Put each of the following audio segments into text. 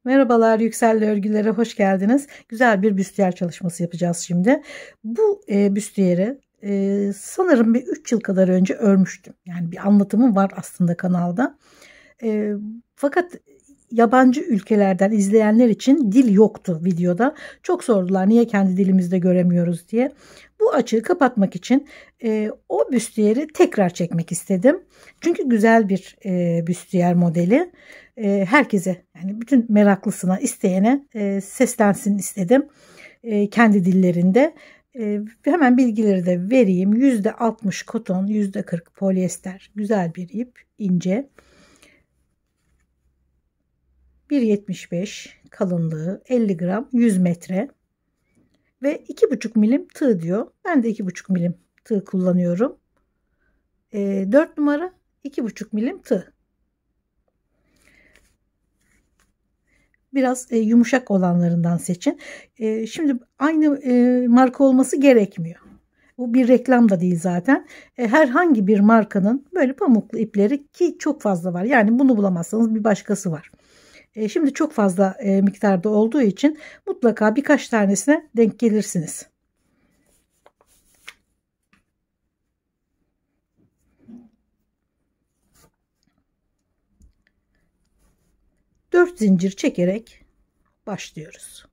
Merhabalar, Yüksel'le örgülere hoş geldiniz. Güzel bir büstiyer çalışması yapacağız şimdi. Bu büstiyeri sanırım bir 3 yıl kadar önce örmüştüm. Yani bir anlatımım var aslında kanalda. E, Fakat yabancı ülkelerden izleyenler için dil yoktu videoda. Çok sordular niye kendi dilimizde göremiyoruz diye. Bu açığı kapatmak için o büstiyeri tekrar çekmek istedim. Çünkü güzel bir büstiyer modeli. Herkese, yani bütün meraklısına, isteyene seslensin istedim. Kendi dillerinde. Hemen bilgileri de vereyim. %60 koton, %40 polyester. Güzel bir ip, ince. 1,75 kalınlığı, 50 gram, 100 metre ve 2,5 milim tığ diyor. Ben de 2,5 milim tığ kullanıyorum. 4 numara 2,5 milim tığ. Biraz yumuşak olanlarından seçin. Şimdi aynı marka olması gerekmiyor. Bu bir reklam da değil zaten. Herhangi bir markanın böyle pamuklu ipleri, ki çok fazla var. Yani bunu bulamazsanız bir başkası var. Şimdi çok fazla miktarda olduğu için mutlaka birkaç tanesine denk gelirsiniz. Dört zincir çekerek başlıyoruz.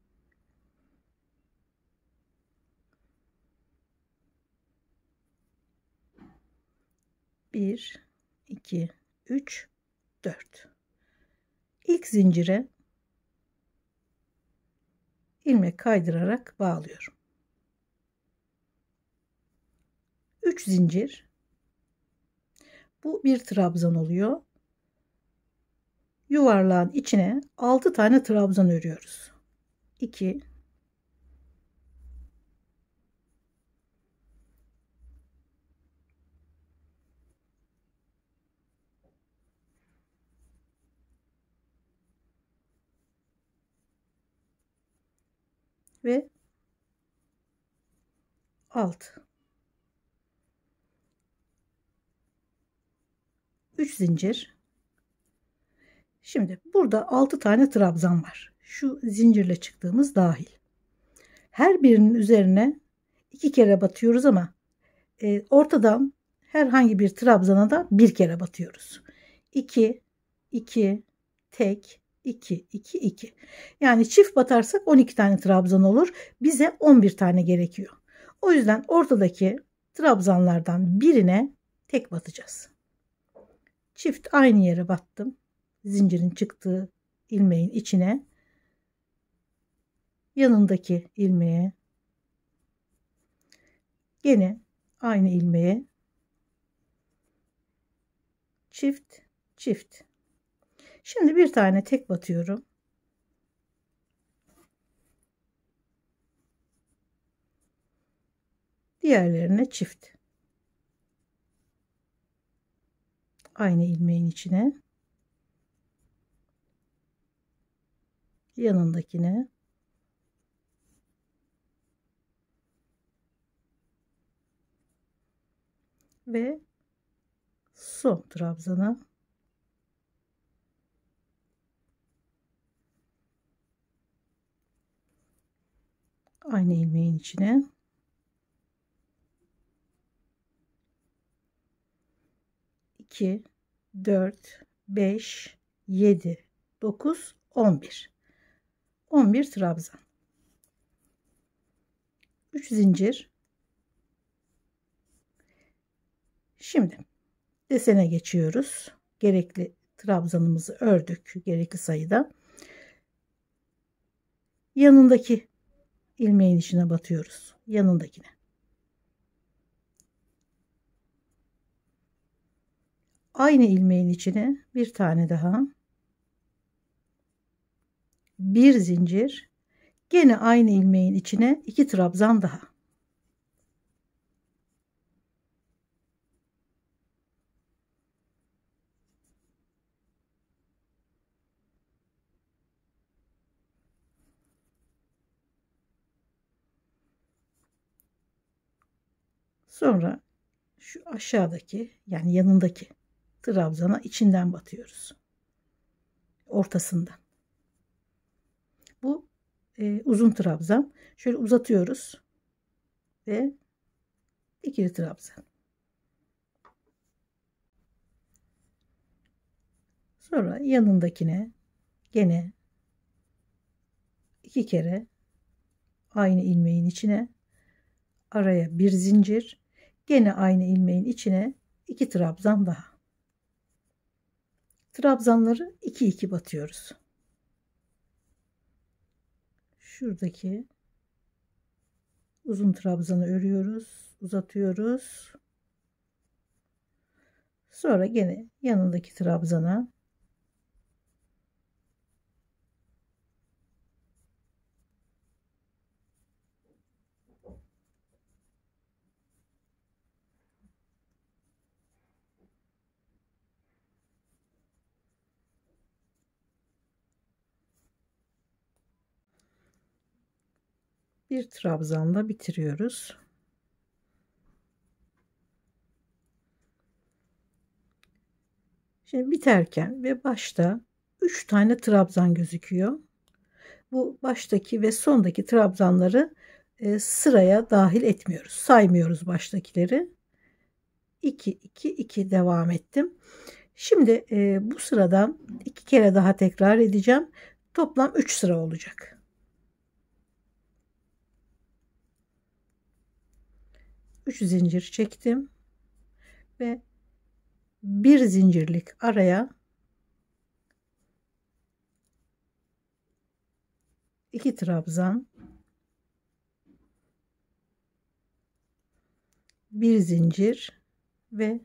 Bir, iki, üç, dört. İlk zincire ilmek kaydırarak bağlıyorum. 3 zincir. Bu bir trabzan oluyor. Yuvarlağın içine 6 tane trabzan örüyoruz. 2, ve 6. 3 zincir. Şimdi burada 6 tane trabzan var. Şu zincirle çıktığımız dahil. Her birinin üzerine 2 kere batıyoruz ama ortadan herhangi bir trabzana da bir kere batıyoruz. 2, 2, tek, 2, 2, 2. Yani çift batarsak 12 tane trabzan olur. Bize 11 tane gerekiyor. O yüzden ortadaki trabzanlardan birine tek batacağız. Çift aynı yere battım. Zincirin çıktığı ilmeğin içine, yanındaki ilmeğe, gene aynı ilmeğe, çift, çift. Şimdi bir tane tek batıyorum. Diğerlerine çift. Aynı ilmeğin içine, yanındakine, ve son trabzana aynı ilmeğin içine, 2, 4, 5, 7, 9, 11. 11 trabzan. 3 zincir. Şimdi desene geçiyoruz. Gerekli trabzanımızı ördük gerekli sayıda. Yanındaki ilmeğin içine batıyoruz. Yanındakine. Aynı ilmeğin içine bir tane daha. Bir zincir. Gene aynı ilmeğin içine 2 trabzan daha. Sonra şu aşağıdaki, yani yanındaki trabzana içinden batıyoruz. Ortasından. uzun trabzan. Şöyle uzatıyoruz ve ikili trabzan. Sonra yanındakine gene 2 kere aynı ilmeğin içine araya bir zincir, gene aynı ilmeğin içine 2 trabzan daha. Trabzanları 2 2 batıyoruz. Şuradaki uzun trabzanı örüyoruz, uzatıyoruz. Sonra gene yanındaki trabzana bir trabzanla bitiriyoruz. Şimdi biterken ve başta 3 tane trabzan gözüküyor. Bu baştaki ve sondaki trabzanları sıraya dahil etmiyoruz. Saymıyoruz baştakileri. 2 2 2 devam ettim. Şimdi bu sıradan 2 kere daha tekrar edeceğim. Toplam 3 sıra olacak. 3 zincir çektim ve bir zincirlik araya 2 trabzan, bir zincir ve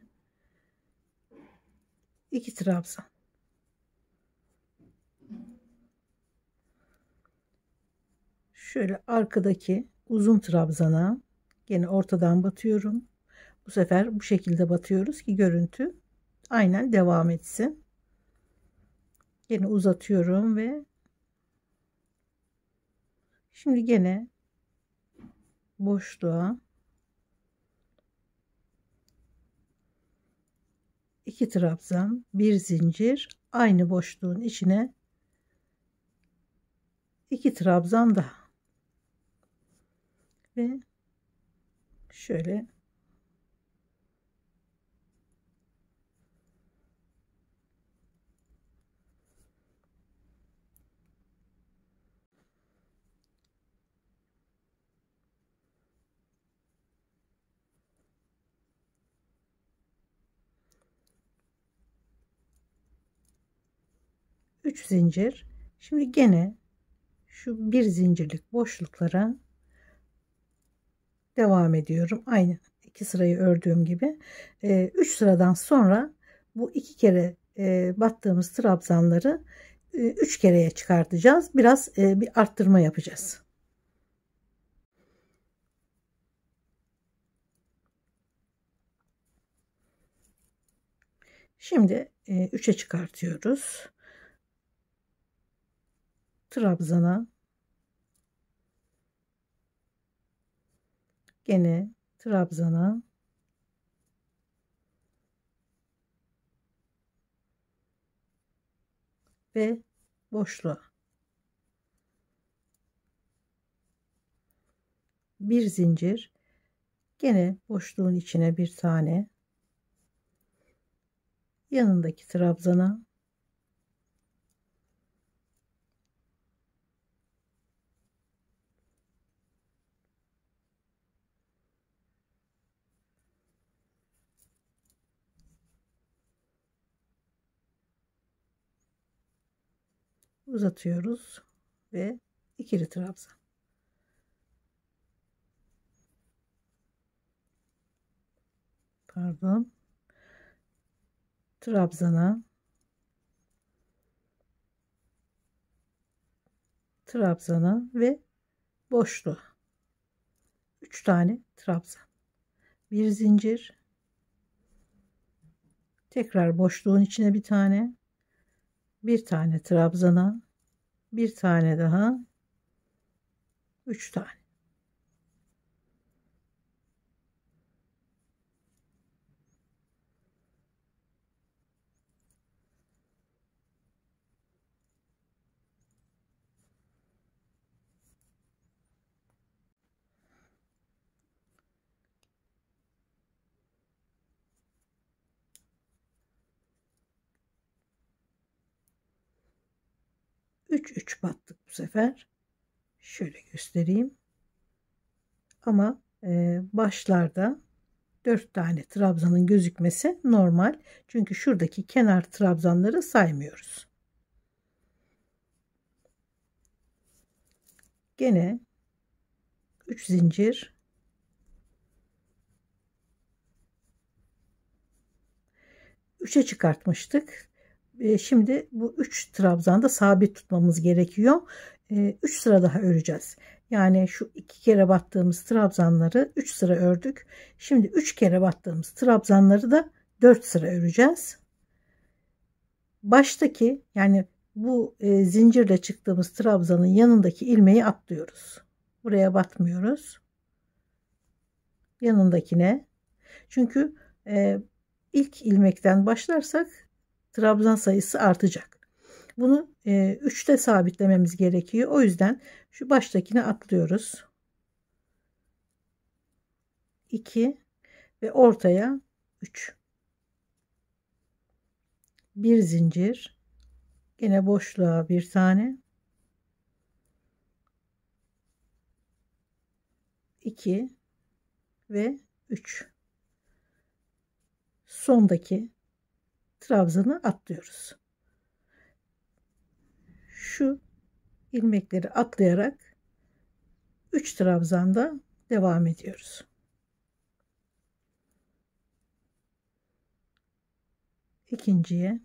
2 trabzan. Şöyle arkadaki uzun trabzana gene ortadan batıyorum. Bu sefer bu şekilde batıyoruz ki görüntü aynen devam etsin. Yine uzatıyorum ve şimdi gene boşluğa 2 trabzan, bir zincir, aynı boşluğun içine 2 trabzan daha ve şöyle üç zincir. Şimdi gene şu bir zincirlik boşluklara devam ediyorum. Aynı iki sırayı ördüğüm gibi. 3 sıradan sonra bu iki kere battığımız trabzanları 3 kereye çıkartacağız. Biraz bir arttırma yapacağız. Şimdi 3'e çıkartıyoruz. Trabzana gene trabzana ve boşluğa bir zincir, gene boşluğun içine bir tane, yanındaki trabzana uzatıyoruz ve ikili trabzan. Pardon. Trabzana, trabzana ve boşluğa 3 tane trabzan, bir zincir, tekrar boşluğun içine bir tane, bir tane trabzana, bir tane daha, 3 tane. 3 battık bu sefer. Şöyle göstereyim. Ama başlarda 4 tane trabzanın gözükmesi normal. Çünkü şuradaki kenar trabzanları saymıyoruz. Gene 3 zincir, 3'e çıkartmıştık. Şimdi bu 3 trabzanda sabit tutmamız gerekiyor. 3 sıra daha öreceğiz. Yani şu 2 kere battığımız trabzanları 3 sıra ördük. Şimdi 3 kere battığımız trabzanları da 4 sıra öreceğiz. Baştaki, yani bu zincirle çıktığımız trabzanın yanındaki ilmeği atlıyoruz. Buraya batmıyoruz. Yanındakine. Çünkü ilk ilmekten başlarsak trabzan sayısı artacak. Bunu 3'te sabitlememiz gerekiyor. O yüzden şu baştakine atlıyoruz. 2 ve ortaya 3. Bir zincir. Yine boşluğa bir tane. 2 ve 3. Sondaki trabzanı atlıyoruz. Şu ilmekleri atlayarak 3 trabzanda devam ediyoruz. İkinciye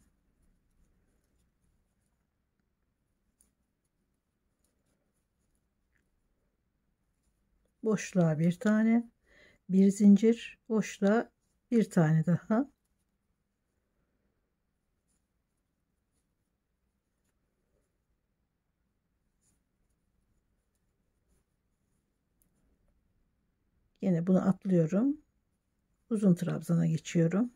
boşluğa bir tane, bir zincir, boşluğa bir tane daha. Yine bunu atlıyorum. Uzun trabzana geçiyorum.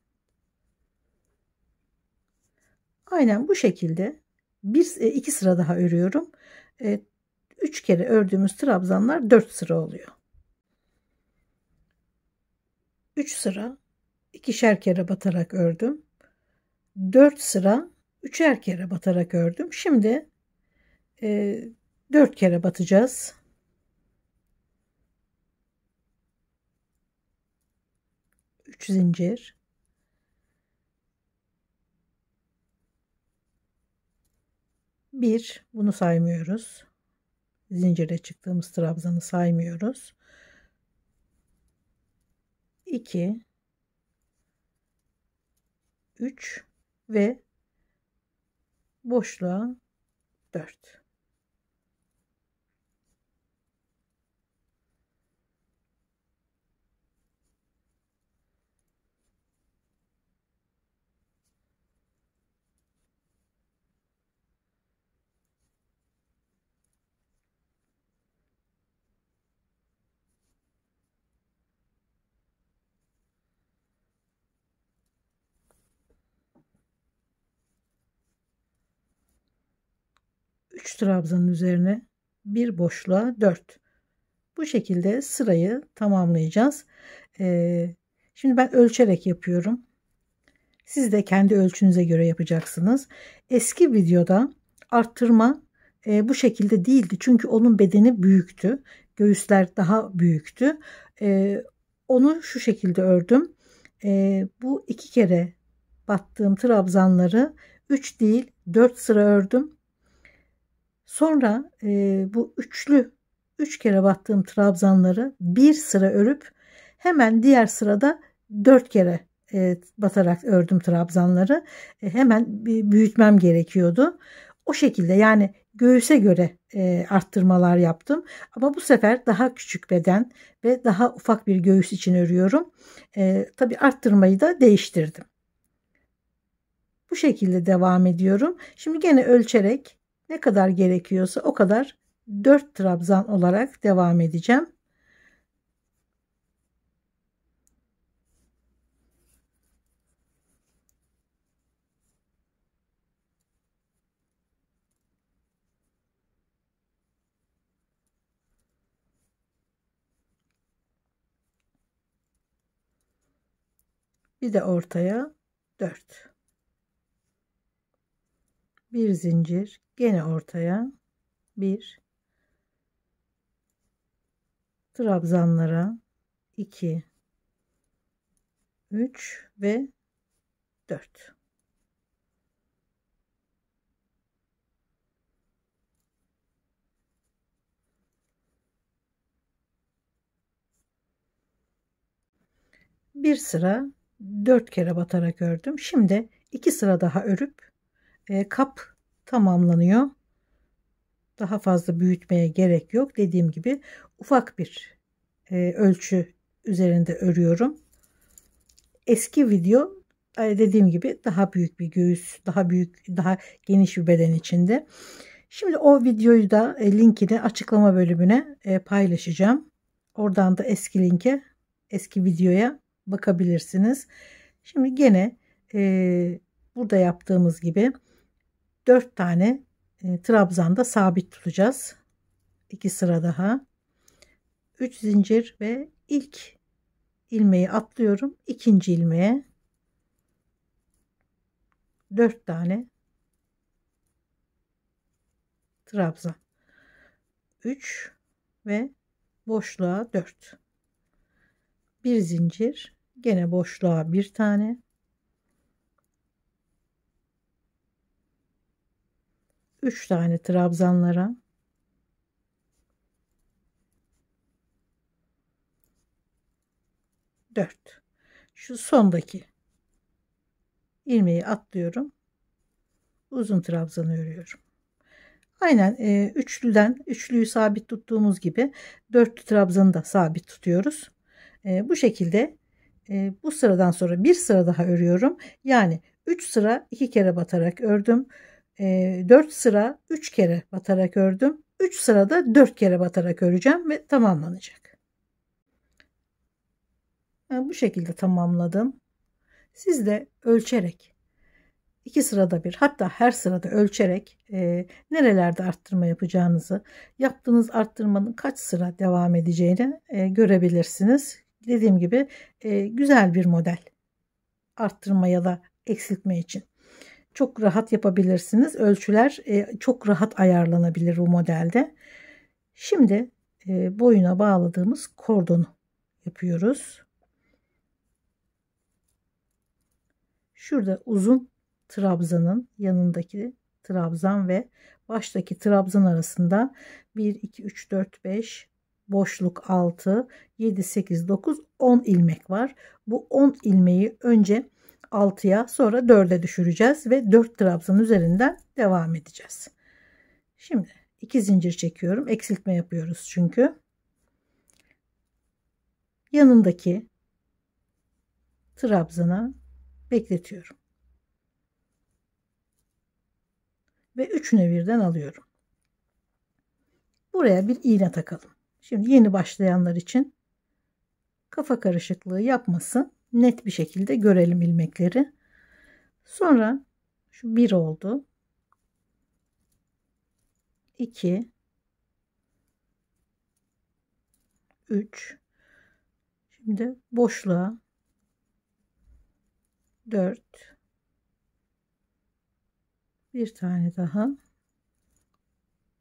Aynen bu şekilde iki sıra daha örüyorum. 3 kere ördüğümüz trabzanlar 4 sıra oluyor. 3 sıra ikişer kere batarak ördüm. 4 sıra üçer kere batarak ördüm. Şimdi 4 kere batacağız. 3 zincir, bir, bunu saymıyoruz. Zincire çıktığımız trabzanı saymıyoruz. 2, 3 ve boşluğa 4. Üç trabzanın üzerine bir boşluğa 4. Bu şekilde sırayı tamamlayacağız. Şimdi ben ölçerek yapıyorum. Siz de kendi ölçünüze göre yapacaksınız. Eski videoda arttırma bu şekilde değildi. Çünkü onun bedeni büyüktü. Göğüsler daha büyüktü. Onu şu şekilde ördüm. Bu 2 kere battığım trabzanları 3 değil 4 sıra ördüm. Sonra bu 3 kere battığım trabzanları bir sıra örüp hemen diğer sırada 4 kere batarak ördüm trabzanları. Hemen büyütmem gerekiyordu. O şekilde, yani göğüse göre arttırmalar yaptım. Ama bu sefer daha küçük beden ve daha ufak bir göğüs için örüyorum. Tabii arttırmayı da değiştirdim. Bu şekilde devam ediyorum. Şimdi gene ölçerek ne kadar gerekiyorsa o kadar 4 trabzan olarak devam edeceğim. Bir de ortaya 4. Bir zincir, gene ortaya bir, trabzanlara 2, 3 ve 4. Bir sıra 4 kere batarak ördüm. Şimdi 2 sıra daha örüp kap tamamlanıyor. Daha fazla büyütmeye gerek yok. Dediğim gibi ufak bir ölçü üzerinde örüyorum. Eski video dediğim gibi daha büyük bir göğüs, daha büyük, daha geniş bir beden içinde. Şimdi o videoyu da linkini açıklama bölümüne paylaşacağım. Oradan da eski linke, eski videoya bakabilirsiniz. Şimdi gene burada yaptığımız gibi 4 tane trabzanda sabit tutacağız. 2 sıra daha. 3 zincir ve ilk ilmeği atlıyorum. İkinci ilmeğe 4 tane trabzan. 3 ve boşluğa 4. Bir zincir, gene boşluğa bir tane. 3 tane trabzanlara 4. Şu sondaki ilmeği atlıyorum. Uzun trabzanı örüyorum. Aynen üçlüyü sabit tuttuğumuz gibi dörtlü trabzanı da sabit tutuyoruz. Bu şekilde bu sıradan sonra bir sıra daha örüyorum. Yani 3 sıra 2 kere batarak ördüm. 4 sıra 3 kere batarak ördüm. 3 sırada 4 kere batarak öreceğim ve tamamlanacak. Bu şekilde tamamladım. Siz de ölçerek 2 sırada bir, hatta her sırada ölçerek nerelerde arttırma yapacağınızı, yaptığınız arttırmanın kaç sıra devam edeceğini görebilirsiniz. Dediğim gibi güzel bir model arttırma ya da eksiltme için. Çok rahat yapabilirsiniz. Ölçüler çok rahat ayarlanabilir bu modelde. Şimdi boyuna bağladığımız kordonu yapıyoruz. Şurada uzun trabzanın yanındaki trabzan ve baştaki trabzan arasında 1 2 3 4 5 boşluk 6 7 8 9 10 ilmek var. Bu 10 ilmeği önce 6'ya, sonra 4'e düşüreceğiz ve 4 trabzan üzerinden devam edeceğiz. Şimdi 2 zincir çekiyorum. Eksiltme yapıyoruz çünkü. Yanındaki trabzana bekletiyorum. Ve üçüne birden alıyorum. Buraya bir iğne takalım. Şimdi yeni başlayanlar için kafa karışıklığı yapmasın. Net bir şekilde görelim ilmekleri. Sonra şu 1 oldu. 2 3 Şimdi boşluğa 4, bir tane daha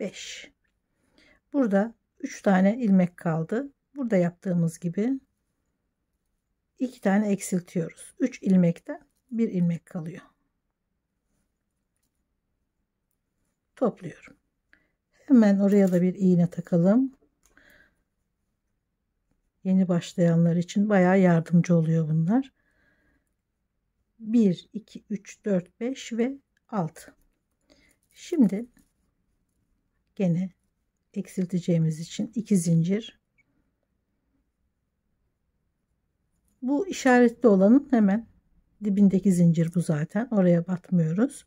5. Burada 3 tane ilmek kaldı. Burada yaptığımız gibi 2 tane eksiltiyoruz. 3 ilmekten 1 ilmek kalıyor. Topluyorum. Hemen oraya da bir iğne takalım. Yeni başlayanlar için bayağı yardımcı oluyor bunlar. 1 2 3 4 5 ve 6. Şimdi gene eksilteceğimiz için 2 zincir. Bu işaretli olanın hemen dibindeki zincir bu zaten. Oraya batmıyoruz.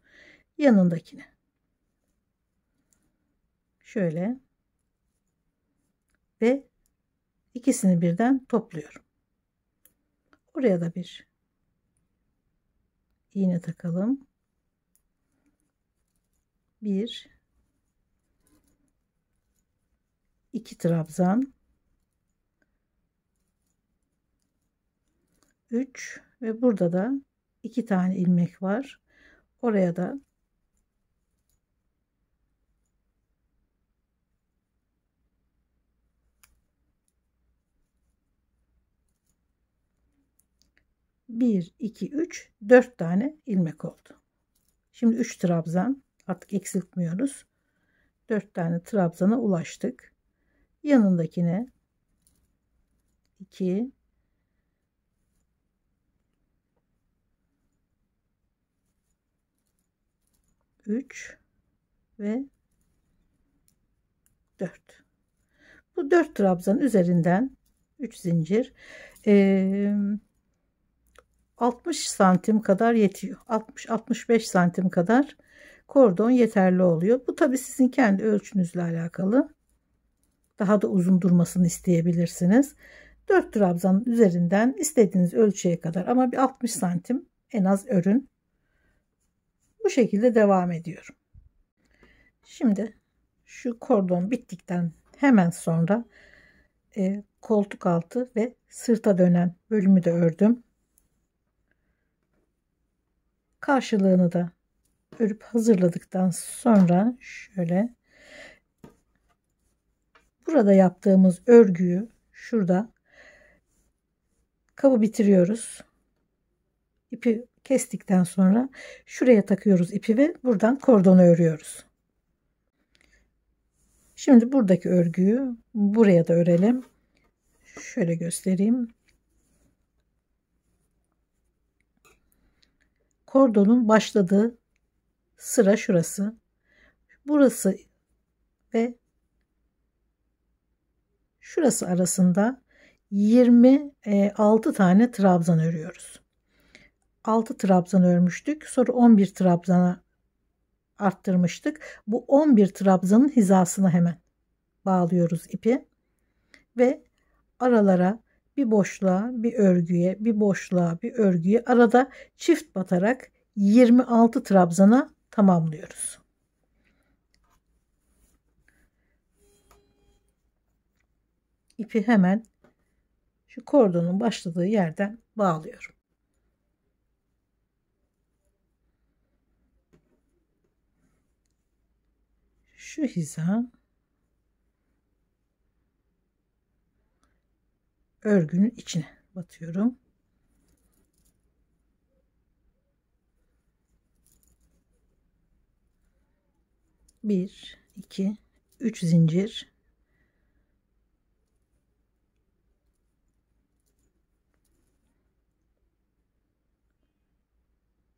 Yanındakine. Şöyle. Ve ikisini birden topluyorum. Oraya da bir iğne takalım. 1 2 trabzan, 3 ve burada da 2 tane ilmek var. Oraya da 1 2 3 4 tane ilmek oldu. Şimdi 3 trabzan, artık eksiltmiyoruz. 4 tane trabzana ulaştık. Yanındakine 2 3 ve 4. Bu 4 trabzan üzerinden 3 zincir 60 santim kadar yetiyor. 60-65 santim kadar kordon yeterli oluyor. Bu tabi sizin kendi ölçünüzle alakalı. Daha da uzun durmasını isteyebilirsiniz. 4 trabzanın üzerinden istediğiniz ölçüye kadar, ama bir 60 santim en az örün. Bu şekilde devam ediyorum. Şimdi şu kordon bittikten hemen sonra koltuk altı ve sırta dönen bölümü de ördüm. Karşılığını da örüp hazırladıktan sonra şöyle burada yaptığımız örgüyü şurada kabı bitiriyoruz. İpi kestikten sonra şuraya takıyoruz ipi ve buradan kordonu örüyoruz. Şimdi buradaki örgüyü buraya da örelim. Şöyle göstereyim. Kordonun başladığı sıra şurası. Burası ve şurası arasında 26 tane trabzan örüyoruz. 6 trabzan örmüştük. Sonra 11 trabzana arttırmıştık. Bu 11 trabzanın hizasına hemen bağlıyoruz ipi ve aralara bir boşluğa, bir örgüye, bir boşluğa, bir örgüye arada çift batarak 26 trabzana tamamlıyoruz. İpi hemen şu kordonun başladığı yerden bağlıyorum. Şu hiza örgünün içine batıyorum. Bir, iki, üç zincir.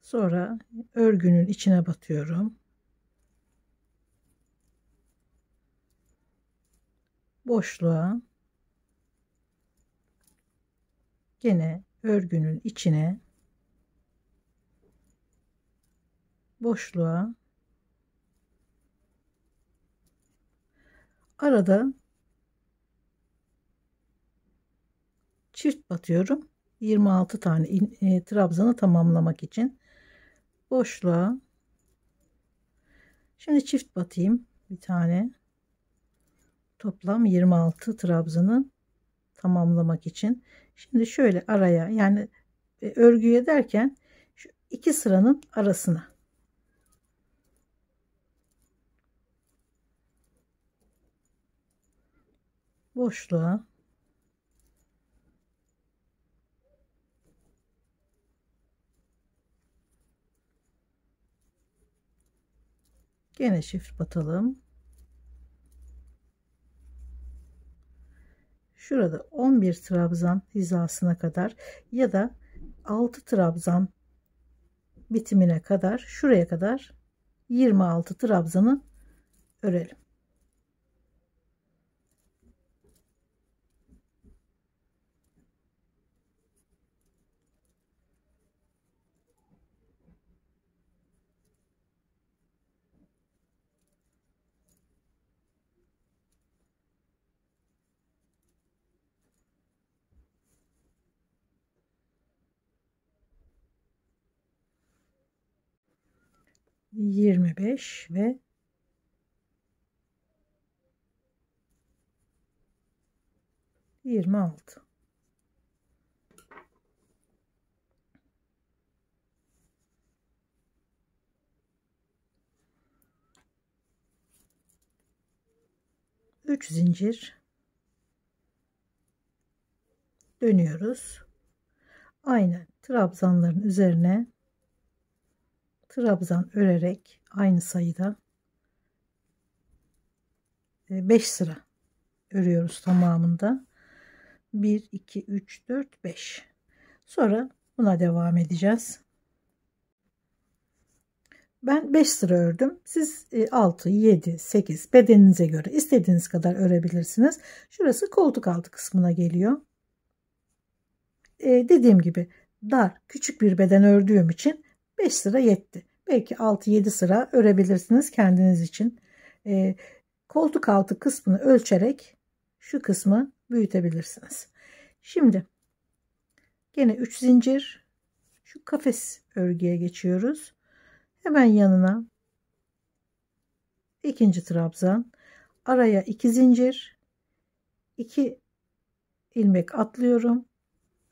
Sonra örgünün içine batıyorum. Boşluğa, gene örgünün içine, boşluğa, arada çift batıyorum. 26 tane trabzanı tamamlamak için boşluğa. Şimdi çift batayım bir tane. Toplam 26 trabzanı tamamlamak için. Şimdi şöyle araya, yani örgüye derken şu iki sıranın arasına boşluğa gene çift batalım. Şurada 11 trabzan hizasına kadar ya da 6 trabzan bitimine kadar, şuraya kadar 26 trabzanı örelim. Yirmi beş ve 26. Üç zincir dönüyoruz. aynen trabzanların üzerine trabzan örerek aynı sayıda 5 sıra örüyoruz tamamında. 1 2 3 4 5. Sonra buna devam edeceğiz. Ben 5 sıra ördüm. Siz 6, 7, 8 bedeninize göre istediğiniz kadar örebilirsiniz. Şurası koltuk altı kısmına geliyor. Dediğim gibi dar küçük bir beden ördüğüm için 5 sıra yetti. Belki 6-7 sıra örebilirsiniz kendiniz için. Koltuk altı kısmını ölçerek şu kısmı büyütebilirsiniz. Şimdi gene 3 zincir şu kafes örgüye geçiyoruz. Hemen yanına ikinci trabzan, araya 2 zincir, 2 ilmek atlıyorum.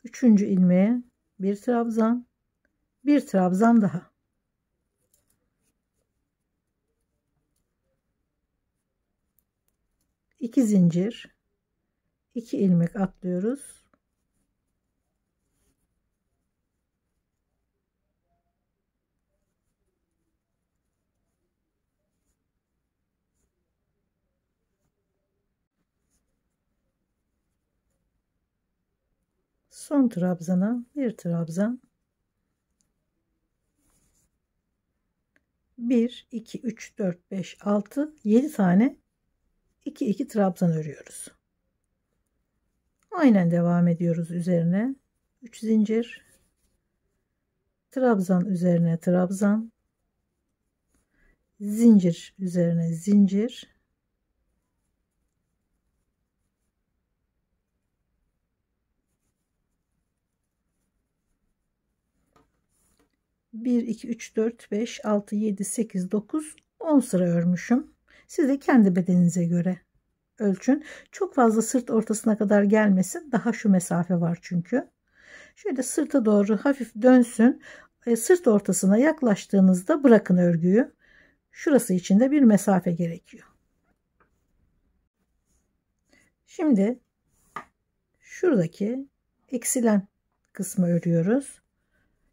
Üçüncü ilmeğe bir trabzan, bir trabzan daha. İki zincir, 2 ilmek atlıyoruz. Son trabzana bir trabzan. 1 2 3 4 5 6 7 tane 2 2 trabzan örüyoruz. Aynen devam ediyoruz üzerine. 3 zincir, trabzan üzerine trabzan, zincir üzerine zincir, bir 2 3 4 5 6 7 8 9 10 sıra örmüşüm. Siz de kendi bedeninize göre ölçün. Çok fazla sırt ortasına kadar gelmesin. Daha şu mesafe var çünkü. Şöyle sırta doğru hafif dönsün. Sırt ortasına yaklaştığınızda bırakın örgüyü. Şurası için de bir mesafe gerekiyor. Şimdi şuradaki eksilen kısmı örüyoruz.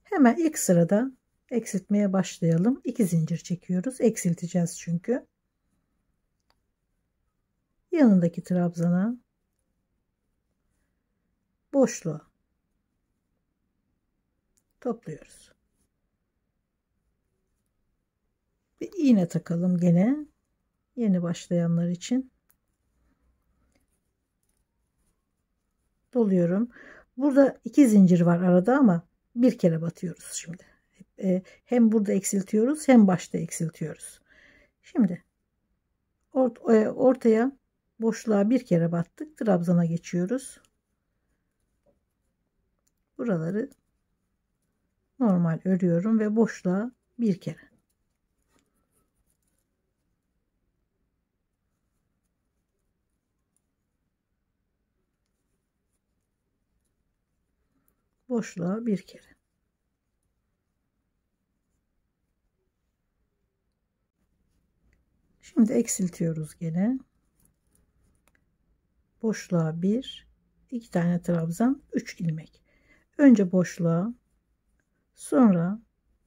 Hemen ilk sırada eksiltmeye başlayalım. 2 zincir çekiyoruz. Eksilteceğiz çünkü. Yanındaki trabzana boşluğa topluyoruz. Bir iğne takalım gene yeni başlayanlar için. Doluyorum. Burada 2 zincir var arada ama bir kere batıyoruz şimdi. Hem burada eksiltiyoruz hem başta eksiltiyoruz. Şimdi ortaya boşluğa bir kere battık. Trabzana geçiyoruz. Buraları normal örüyorum ve boşluğa bir kere. Boşluğa bir kere. Şimdi eksiltiyoruz gene. Boşluğa bir, 2 tane trabzan, 3 ilmek. Önce boşluğa, sonra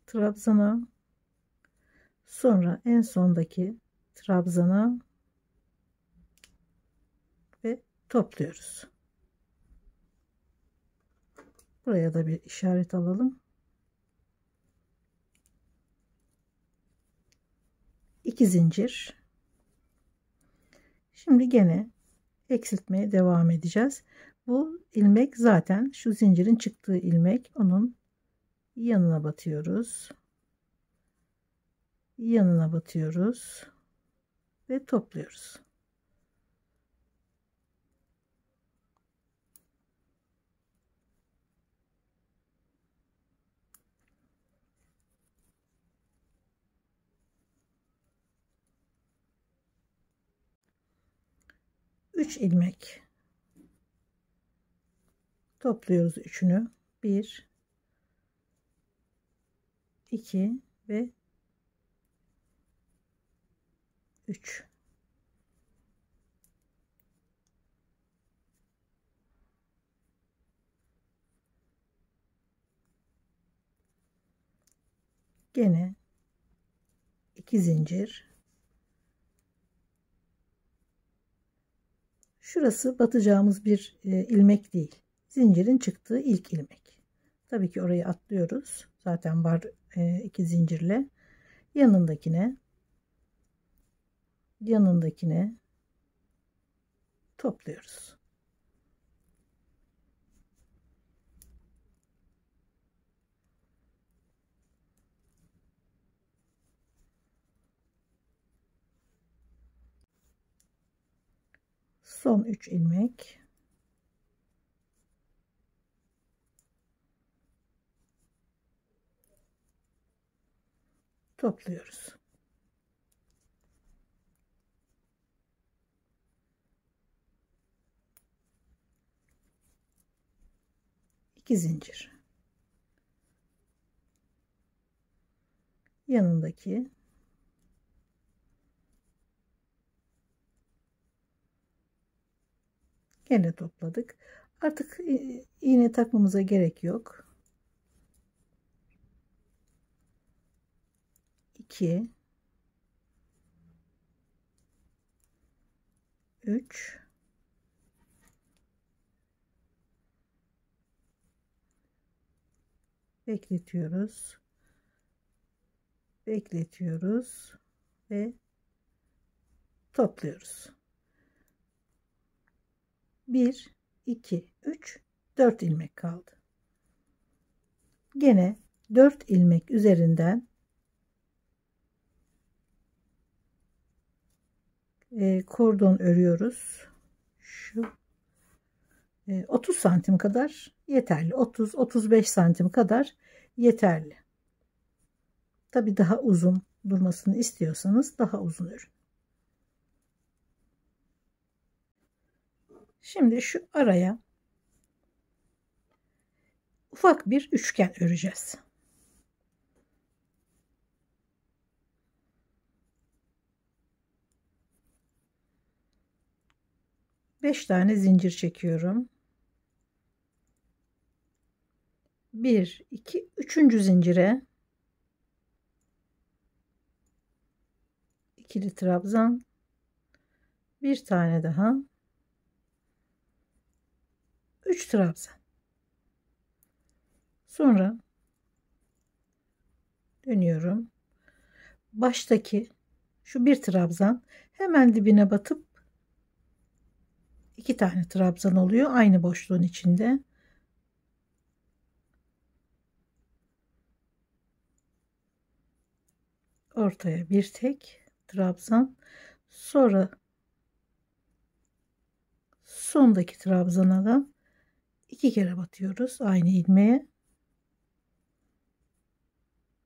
trabzana, sonra en sondaki trabzana ve topluyoruz. Buraya da bir işaret alalım. 2 zincir. Şimdi gene eksiltmeye devam edeceğiz. Bu ilmek zaten şu zincirin çıktığı ilmek. Onun yanına batıyoruz. Yanına batıyoruz ve topluyoruz. Üç ilmek topluyoruz üçünü. 1 2 ve 3. Gene 2 zincir. Şurası batacağımız bir ilmek değil. Zincirin çıktığı ilk ilmek. Tabii ki orayı atlıyoruz. Zaten var 2 zincirle. Yanındakine topluyoruz. Son 3 ilmek. Topluyoruz. İki zincir. Yanındaki gene topladık. Artık iğne takmamıza gerek yok. 2 3 bekletiyoruz. Ve topluyoruz. 1 2 3 4 ilmek kaldı. Gene 4 ilmek üzerinden kordon örüyoruz. Şu 30 santim kadar yeterli. 30-35 santim kadar yeterli. Tabi daha uzun durmasını istiyorsanız daha uzun örün. Şimdi şu araya ufak bir üçgen öreceğiz. Beş tane zincir çekiyorum. 1 2 3. zincire ikili trabzan, bir tane daha, 3 trabzan. Sonra dönüyorum. Baştaki şu bir trabzan hemen dibine batıp 2 tane trabzan oluyor aynı boşluğun içinde. Ortaya bir tek trabzan, sonra sondaki trabzana da 2 kere batıyoruz aynı ilmeğe.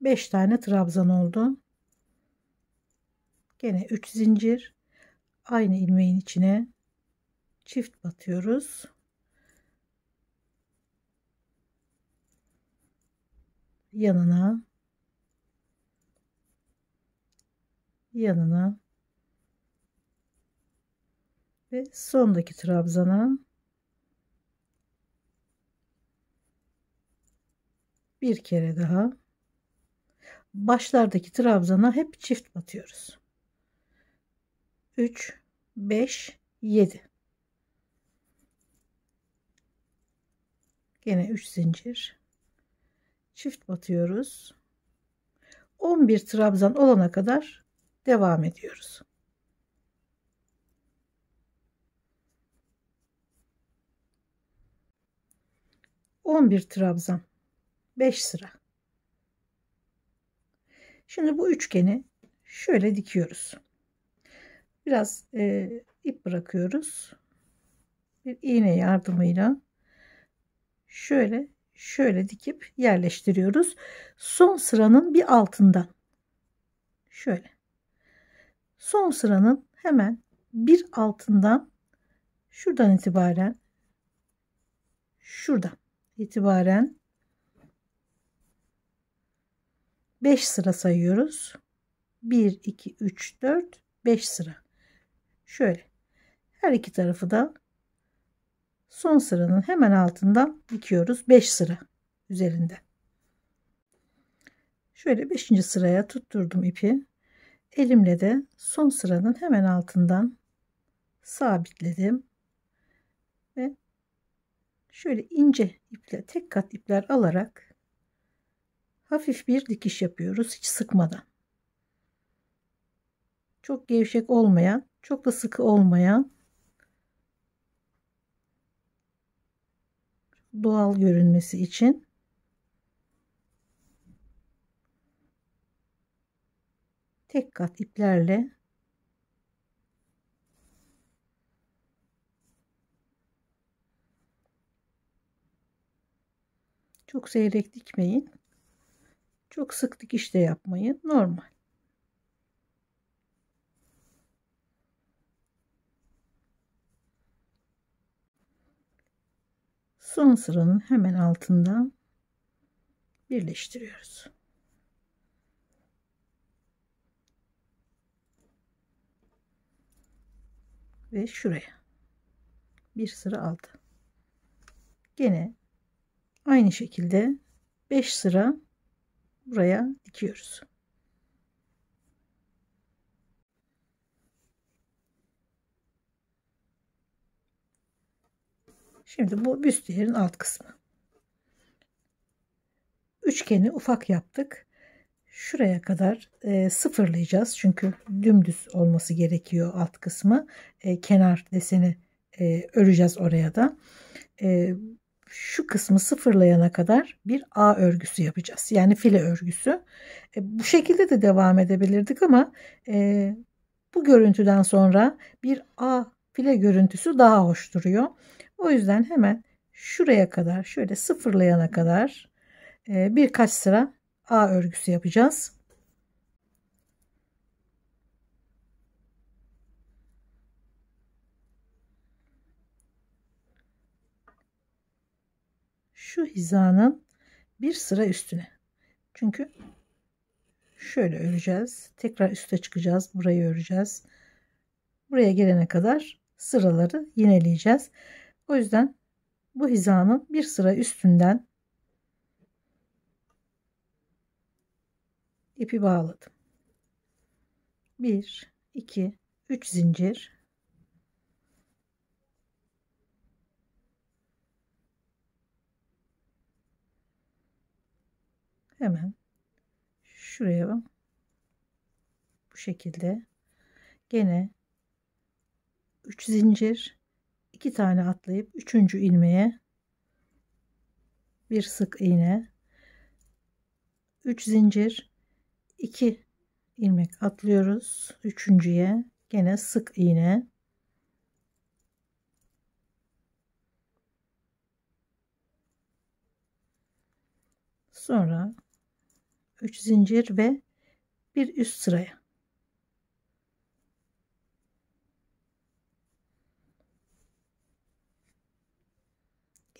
5 tane trabzan oldu. Gene 3 zincir, aynı ilmeğin içine çift batıyoruz. Yanına ve sondaki trabzana bir kere daha, başlardaki trabzana hep çift batıyoruz. 3 5 7, gene 3 zincir, çift batıyoruz. 11 trabzan olana kadar devam ediyoruz. Trabzan, 5 sıra. Şimdi bu üçgeni şöyle dikiyoruz. Biraz ip bırakıyoruz. Bir iğne yardımıyla şöyle dikip yerleştiriyoruz. Son sıranın bir altından. Şöyle. Son sıranın hemen bir altından şuradan itibaren 5 sıra sayıyoruz. 1 2 3 4 5 sıra. Şöyle her iki tarafı da son sıranın hemen altından dikiyoruz 5 sıra üzerinde. Şöyle 5. sıraya tutturdum ipi. Elimle de son sıranın hemen altından sabitledim ve şöyle ince iple, tek kat ipler alarak hafif bir dikiş yapıyoruz, hiç sıkmadan. Çok gevşek olmayan, çok da sıkı olmayan, doğal görünmesi için tek kat iplerle çok seyrek dikmeyin. Çok sık dikiş de yapmayın. Normal. Son sıranın hemen altından birleştiriyoruz. Ve şuraya bir sıra aldı. Gene aynı şekilde 5 sıra buraya dikiyoruz. Şimdi bu büstiyerin alt kısmı. Üçgeni ufak yaptık. Şuraya kadar sıfırlayacağız. Çünkü dümdüz olması gerekiyor alt kısmı. Kenar deseni öreceğiz oraya da. Şu kısmı sıfırlayana kadar bir A örgüsü yapacağız. Yani file örgüsü. Bu şekilde de devam edebilirdik ama bu görüntüden sonra bir A file görüntüsü daha hoş duruyor. O yüzden hemen şuraya kadar, şöyle sıfırlayana kadar birkaç sıra A örgüsü yapacağız. Şu hizanın bir sıra üstüne. Çünkü şöyle öreceğiz. Tekrar üste çıkacağız. Burayı öreceğiz. Buraya gelene kadar sıraları yineleyeceğiz. O yüzden bu hizanın bir sıra üstünden ipi bağladım. 1, 2, 3 zincir. Hemen şuraya bu şekilde gene 3 zincir, 2 tane atlayıp 3. ilmeğe bir sık iğne, 3 zincir, 2 ilmek atlıyoruz. Üçüncüye gene sık iğne, sonra 3 zincir ve bir üst sıraya.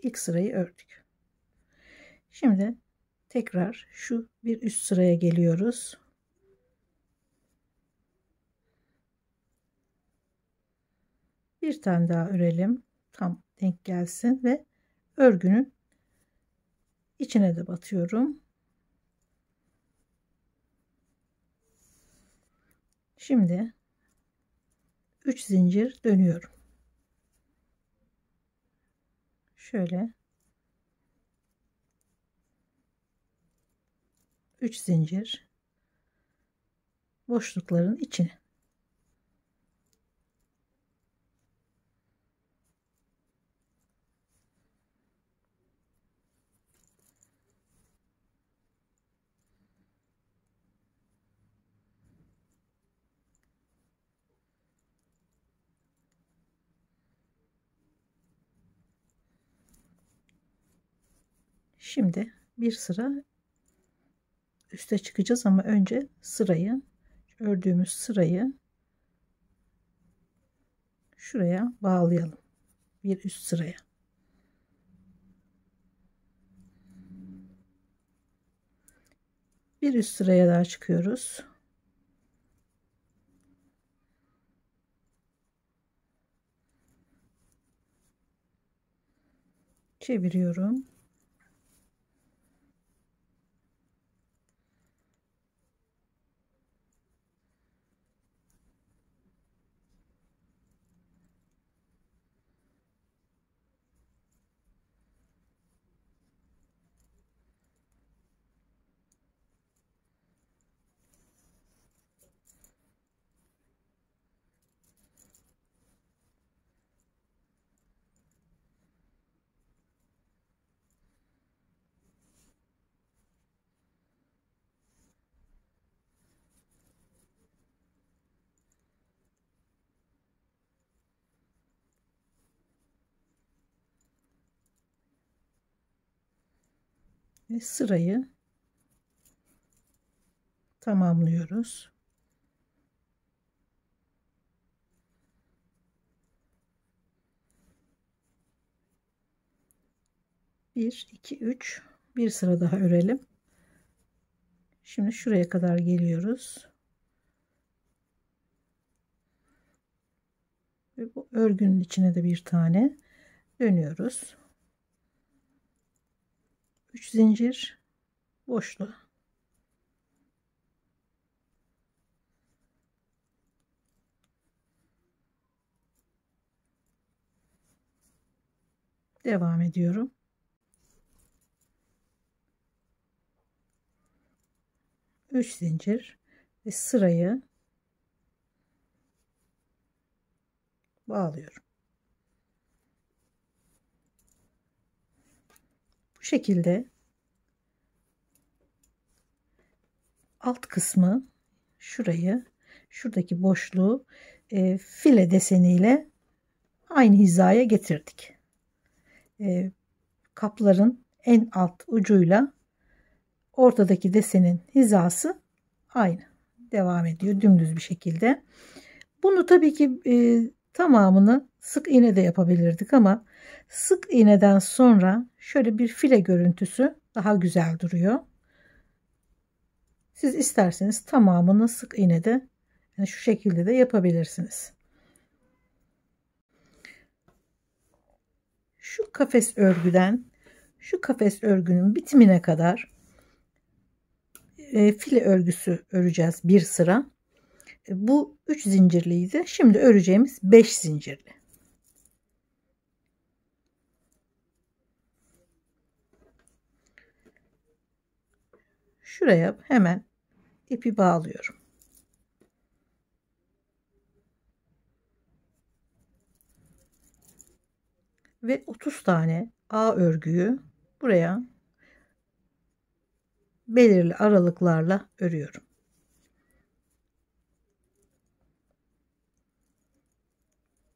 İlk sırayı ördük. Şimdi tekrar şu bir üst sıraya geliyoruz. Bir tane daha örelim. Tam denk gelsin ve örgünün içine de batıyorum. Şimdi 3 zincir dönüyorum. Şöyle 3 zincir boşlukların içine. Şimdi bir sıra üste çıkacağız ama önce sırayı, ördüğümüz sırayı şuraya bağlayalım. Bir üst sıraya. Bir üst sıraya daha çıkıyoruz. Çeviriyorum. ve sırayı tamamlıyoruz. Bir, iki, üç. Bir sıra daha örelim. Şimdi şuraya kadar geliyoruz. Ve bu örgünün içine de bir tane dönüyoruz. 3 zincir boşluğa. Devam ediyorum. 3 zincir ve sırayı bağlıyorum. Bu şekilde alt kısmı, şurayı, şuradaki boşluğu file deseniyle aynı hizaya getirdik. Kapların en alt ucuyla ortadaki desenin hizası aynı. Devam ediyor dümdüz bir şekilde. Bunu tabii ki tamamını sık iğne de yapabilirdik ama sık iğneden sonra şöyle bir file görüntüsü daha güzel duruyor. Siz isterseniz tamamını sık iğne de, yani şu şekilde de yapabilirsiniz. Şu kafes örgüden şu kafes örgünün bitimine kadar file örgüsü öreceğiz bir sıra. Bu 3 zincirliydi. Şimdi öreceğimiz 5 zincirli. Şuraya hemen ipi bağlıyorum. Ve 30 tane A örgüyü buraya belirli aralıklarla örüyorum.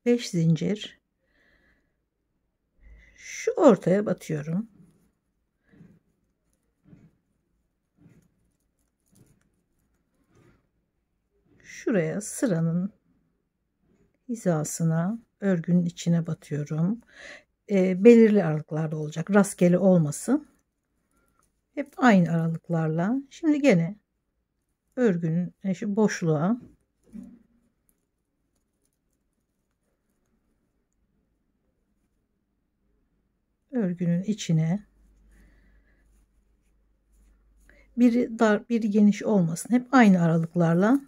Beş zincir, şu ortaya batıyorum. Şuraya sıranın hizasına, örgünün içine batıyorum. Belirli aralıklarda olacak, rastgele olmasın. Hep aynı aralıklarla. Şimdi gene örgünün şu boşluğa örgünün içine, biri dar biri geniş olmasın, hep aynı aralıklarla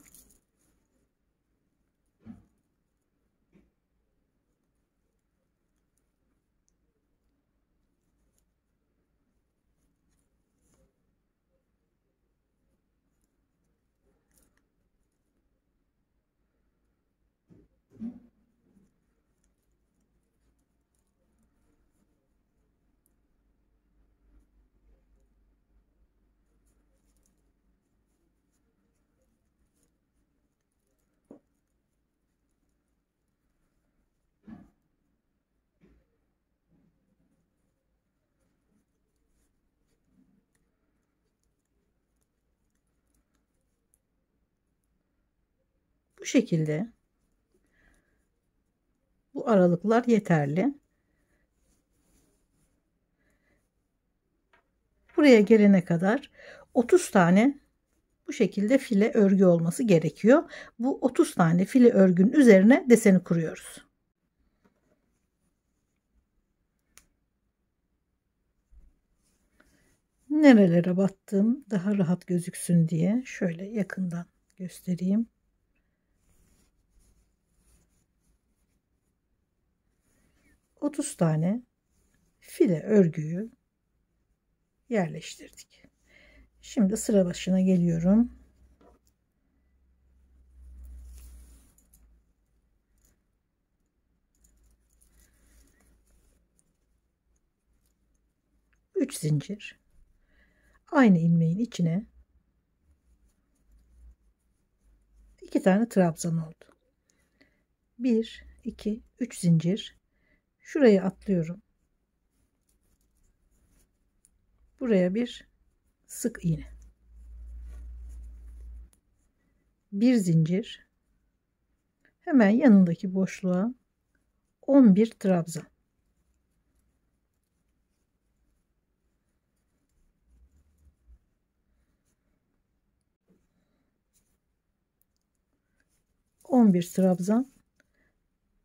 bu şekilde, bu aralıklar yeterli. Buraya gelene kadar 30 tane bu şekilde file örgü olması gerekiyor. Bu 30 tane file örgünün üzerine deseni kuruyoruz. Nerelere battım daha rahat gözüksün diye şöyle yakından göstereyim. Otuz tane file örgüyü yerleştirdik. Şimdi sıra başına geliyorum. Üç zincir, aynı ilmeğin içine 2 tane trabzan oldu. 1 2 3 zincir, şuraya atlıyorum. buraya bir sık iğne, bir zincir, hemen yanındaki boşluğa 11 trabzan,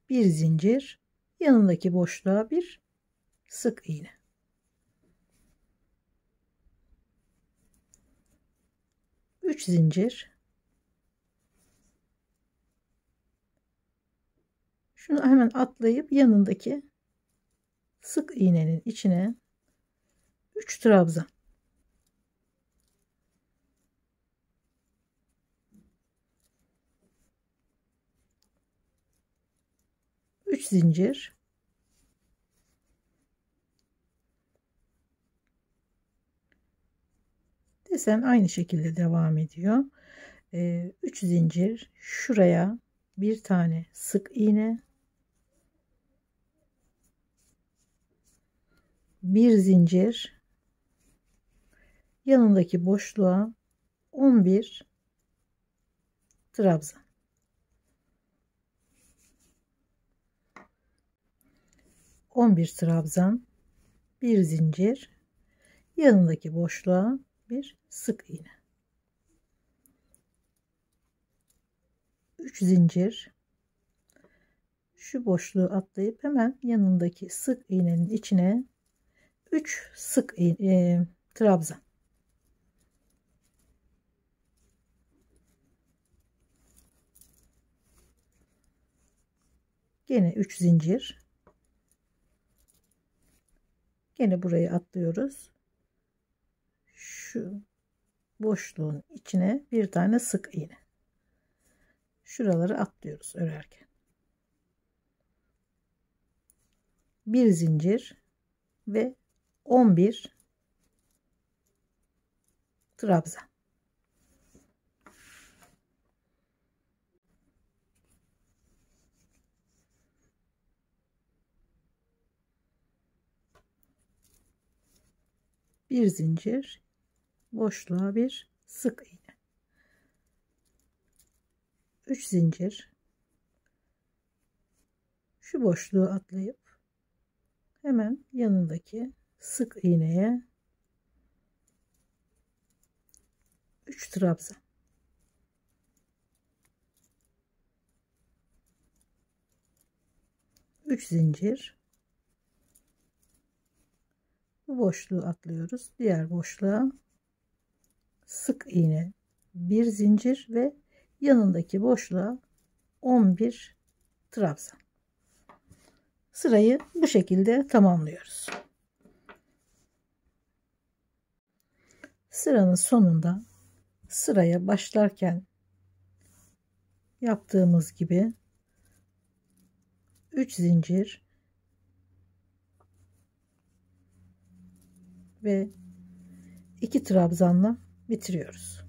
bir zincir, yanındaki boşluğa bir sık iğne, 3 zincir. Şunu hemen atlayıp yanındaki sık iğnenin içine 3 trabzan, 3 zincir, desen aynı şekilde devam ediyor. 3 zincir, şuraya bir tane sık iğne, bir zincir, yanındaki boşluğa 11 trabzan, 11 trabzan, bir zincir, yanındaki boşluğa bir sık iğne, 3 zincir, şu boşluğu atlayıp hemen yanındaki sık iğnenin içine 3 sık iğne, trabzan, gene 3 zincir, gene burayı atlıyoruz, şu boşluğun içine bir tane sık iğne, şuraları atlıyoruz örerken, bir zincir ve 11 trabzan, bir zincir, boşluğa bir sık iğne, 3 zincir, şu boşluğu atlayıp hemen yanındaki sık iğneye 3 trabzan, 3 zincir, bu boşluğu atlıyoruz, diğer boşluğa sık iğne, bir zincir ve yanındaki boşluğa 11 trabzan. Sırayı bu şekilde tamamlıyoruz. Sıranın sonunda sıraya başlarken yaptığımız gibi 3 zincir ve 2 trabzanla bitiriyoruz.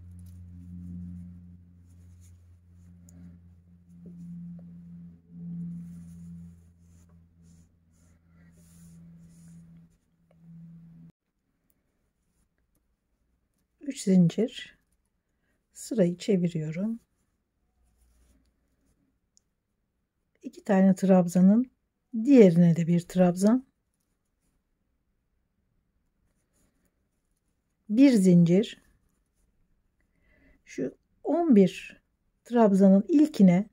Üç zincir, sırayı çeviriyorum. 2 tane trabzanın diğerine de bir trabzan, bir zincir, şu 11 trabzanın ilkine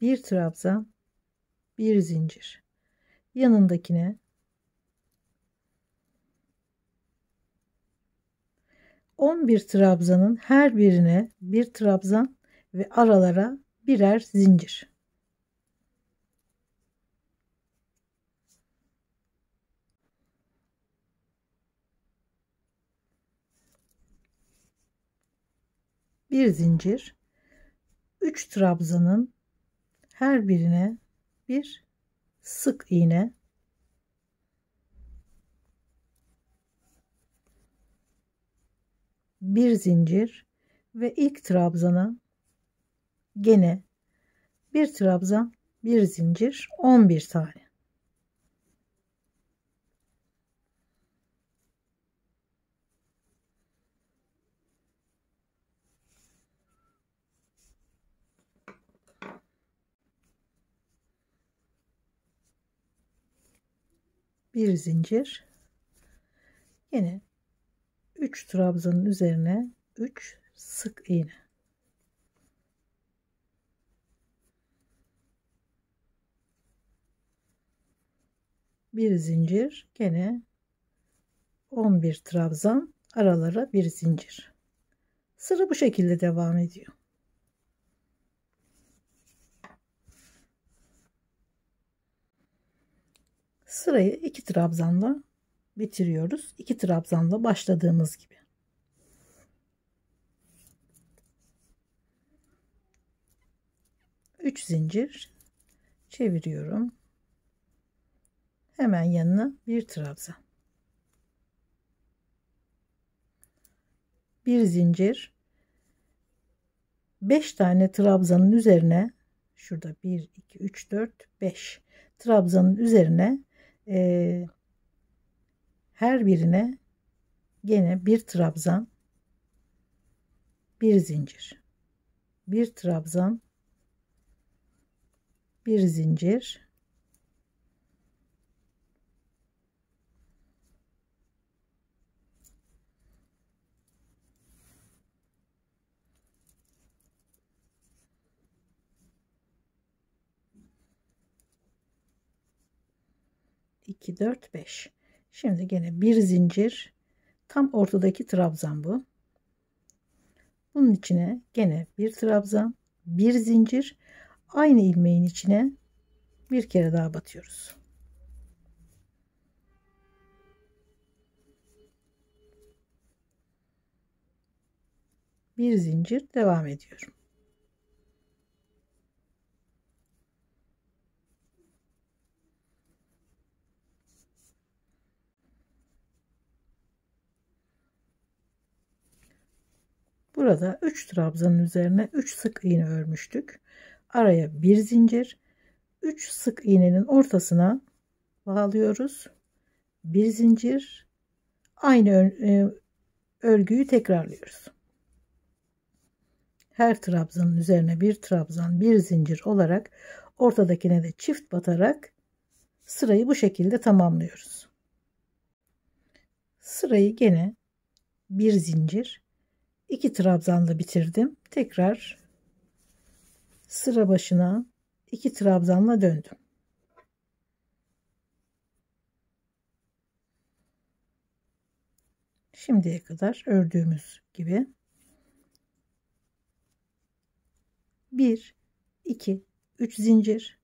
bir trabzan, bir zincir, yanındakine 11 trabzanın her birine bir trabzan ve aralara birer zincir. Bir zincir, 3 trabzanın her birine bir sık iğne, bir zincir ve ilk trabzana gene bir trabzan, bir zincir, 11 tane. Bir zincir, yine 3 trabzanın üzerine 3 sık iğne. Bir zincir, gene 11 trabzan, aralara bir zincir. Sıra bu şekilde devam ediyor. Sırayı 2 trabzanla bitiriyoruz. 2 trabzanla başladığımız gibi. Üç zincir çeviriyorum. Hemen yanına bir trabzan. Bir zincir. 5 tane trabzanın üzerine, şurada 1 2 3 4 5 trabzanın üzerine her birine gene bir trabzan, bir zincir, bir trabzan, bir zincir, iki dört beş. Şimdi gene bir zincir, tam ortadaki trabzan bu. Bunun içine gene bir trabzan, bir zincir, aynı ilmeğin içine bir kere daha batıyoruz. Bir zincir, devam ediyorum. Burada 3 trabzanın üzerine 3 sık iğne örmüştük. Araya bir zincir, 3 sık iğnenin ortasına bağlıyoruz. Bir zincir, aynı örgüyü tekrarlıyoruz. Her trabzanın üzerine bir trabzan, bir zincir olarak ortadakine de çift batarak sırayı bu şekilde tamamlıyoruz. Sırayı gene bir zincir, 2 trabzanla bitirdim. Tekrar sıra başına 2 trabzanla döndüm. Şimdiye kadar ördüğümüz gibi 1 2 3 zincir,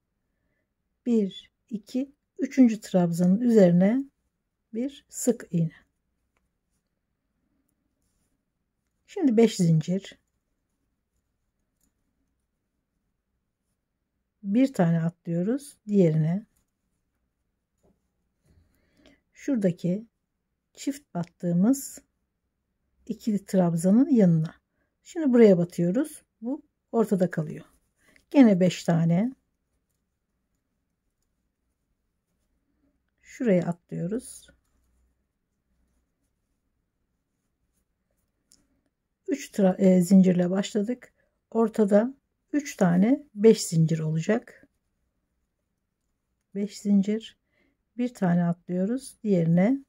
1 2 3. trabzanın üzerine bir sık iğne. Şimdi 5 zincir, bir tane atlıyoruz diğerine. Şuradaki çift battığımız ikili trabzanın yanına. Şimdi buraya batıyoruz. Bu ortada kalıyor. Gene 5 tane. Şuraya atlıyoruz. 3 zincirle başladık. Ortada 3 tane 5 zincir olacak. 5 zincir, bir tane atlıyoruz diğerine.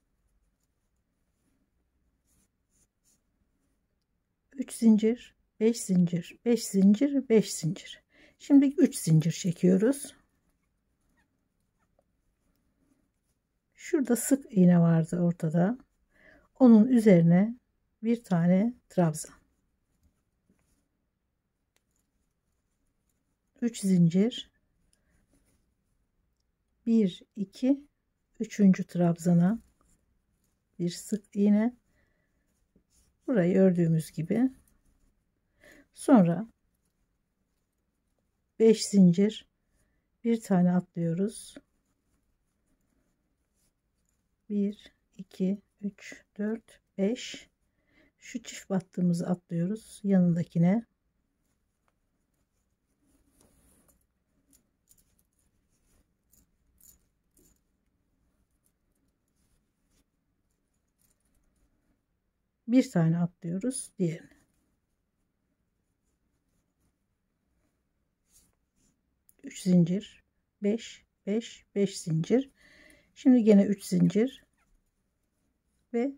3 zincir, 5 zincir, 5 zincir, 5 zincir. Şimdi 3 zincir çekiyoruz. Şurada sık iğne vardı ortada. Onun üzerine bir tane trabzan. 3 zincir. 1 2 3. trabzana bir sık iğne. Burayı ördüğümüz gibi. Sonra 5 zincir, bir tane atlıyoruz. 1 2 3 4 5. Şu çift battığımızı atlıyoruz yanındakine. Bir tane atlıyoruz diğerine. 3 zincir, 5 5 5 zincir. Şimdi gene 3 zincir ve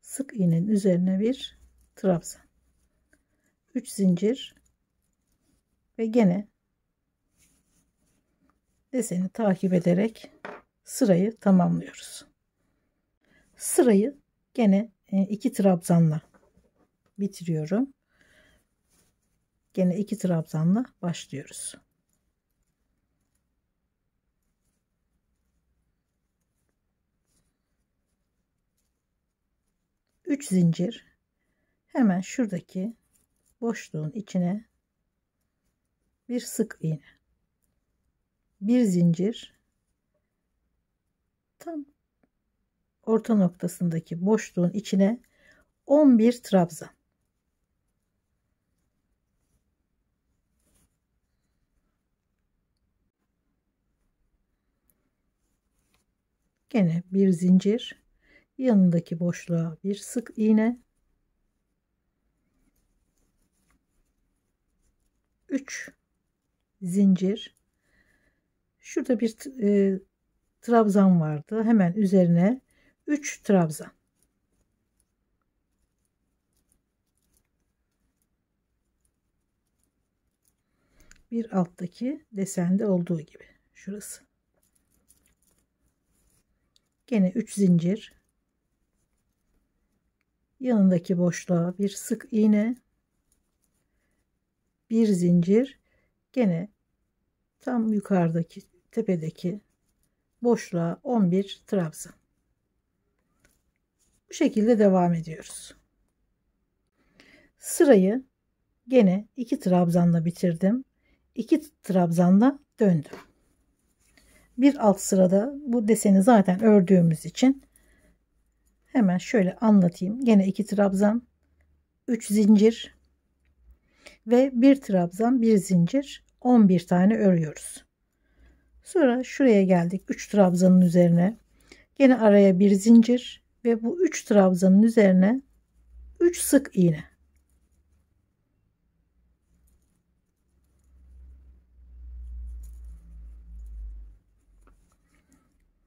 sık iğnenin üzerine bir trabzan. 3 zincir ve gene deseni takip ederek sırayı tamamlıyoruz. Sırayı gene 2 trabzanla bitiriyorum. Gene 2 trabzanla başlıyoruz. Üç zincir, hemen şuradaki boşluğun içine bir sık iğne, bir zincir, tam orta noktasındaki boşluğun içine 11 trabzan. Gene bir zincir, yanındaki boşluğa bir sık iğne, 3 zincir, şurada bir trabzan vardı, hemen üzerine 3 trabzan. Bir alttaki desende olduğu gibi şurası. Gene 3 zincir, yanındaki boşluğa bir sık iğne, bir zincir, gene tam yukarıdaki tepedeki boşluğa 11 trabzan. Bu şekilde devam ediyoruz. Sırayı gene 2 trabzanla bitirdim. 2 trabzanla döndüm. Bir alt sırada bu deseni zaten ördüğümüz için hemen şöyle anlatayım. Gene 2 trabzan, 3 zincir ve 1 trabzan, 1 zincir, 11 tane örüyoruz. Sonra şuraya geldik. 3 trabzanın üzerine gene araya bir zincir ve bu 3 trabzanın üzerine 3 sık iğne.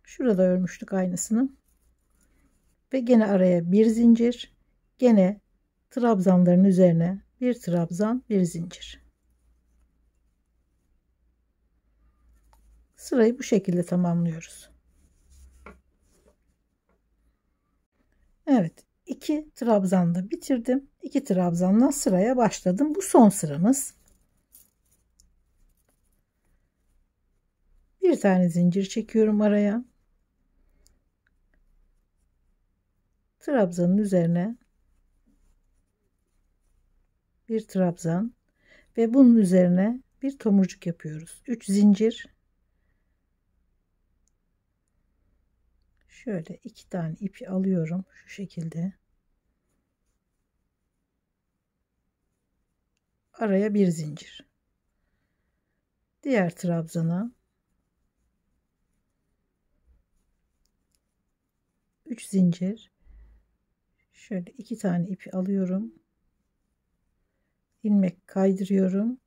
Şurada örmüştük aynısını. Ve gene araya bir zincir, gene trabzanların üzerine bir trabzan, bir zincir. Sırayı bu şekilde tamamlıyoruz. Evet, 2 trabzanla bitirdim. 2 trabzanla sıraya başladım. Bu son sıramız. Bir tane zincir çekiyorum araya. Trabzanın üzerine bir trabzan ve bunun üzerine bir tomurcuk yapıyoruz. 3 zincir. Şöyle 2 tane ipi alıyorum şu şekilde. Araya bir zincir. Diğer trabzana 3 zincir. Şöyle 2 tane ipi alıyorum. İlmek kaydırıyorum.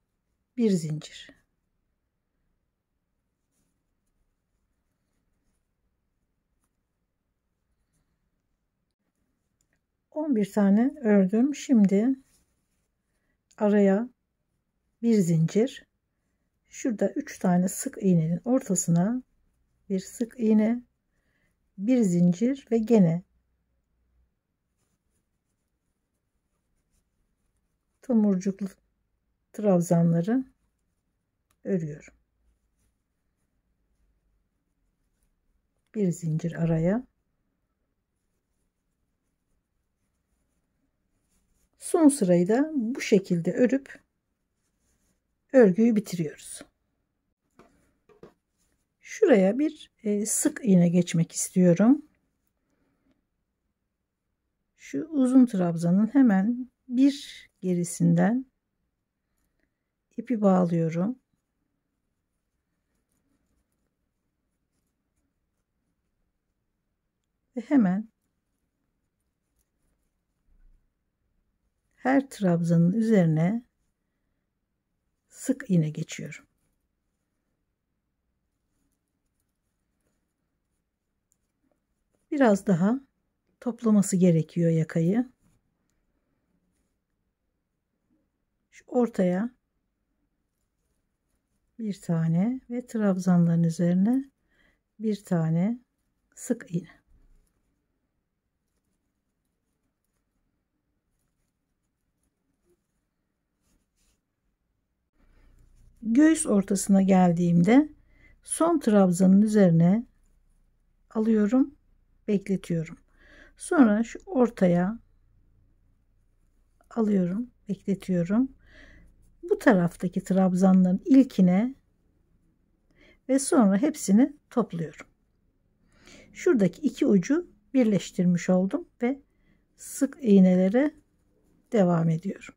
Bir zincir. Bir tane ördüm. Şimdi araya bir zincir. Şurada 3 tane sık iğnenin ortasına bir sık iğne, bir zincir ve gene tomurcuklu trabzanları örüyorum. Bir zincir araya. Son sırayı da bu şekilde örüp örgüyü bitiriyoruz. Şuraya bir sık iğne geçmek istiyorum. Şu uzun trabzanın hemen bir gerisinden ipi bağlıyorum. Ve hemen her trabzanın üzerine sık iğne geçiyorum. Biraz daha toplaması gerekiyor yakayı. Şu ortaya bir tane ve trabzanların üzerine bir tane sık iğne. Göğüs ortasına geldiğimde son trabzanın üzerine alıyorum, bekletiyorum. Sonra şu ortaya alıyorum, bekletiyorum. Bu taraftaki trabzanların ilkine ve sonra hepsini topluyorum. Şuradaki iki ucu birleştirmiş oldum ve sık iğnelere devam ediyorum.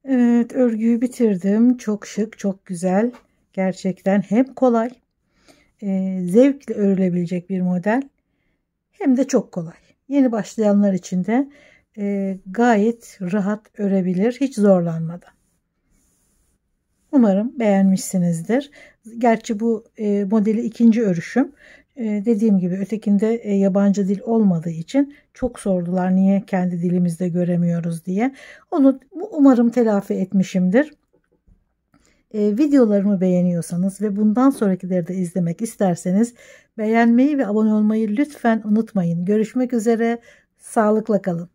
Evet, örgüyü bitirdim. Çok şık, çok güzel. Gerçekten hem kolay, zevkle örülebilecek bir model, hem de çok kolay. Yeni başlayanlar için de gayet rahat örebilir, hiç zorlanmadan. Umarım beğenmişsinizdir. Gerçi bu modeli ikinci örüşüm. Dediğim gibi ötekinde yabancı dil olmadığı için çok sordular, niye kendi dilimizde göremiyoruz diye. Onu umarım telafi etmişimdir. Videolarımı beğeniyorsanız ve bundan sonrakileri de izlemek isterseniz beğenmeyi ve abone olmayı lütfen unutmayın. Görüşmek üzere, sağlıkla kalın.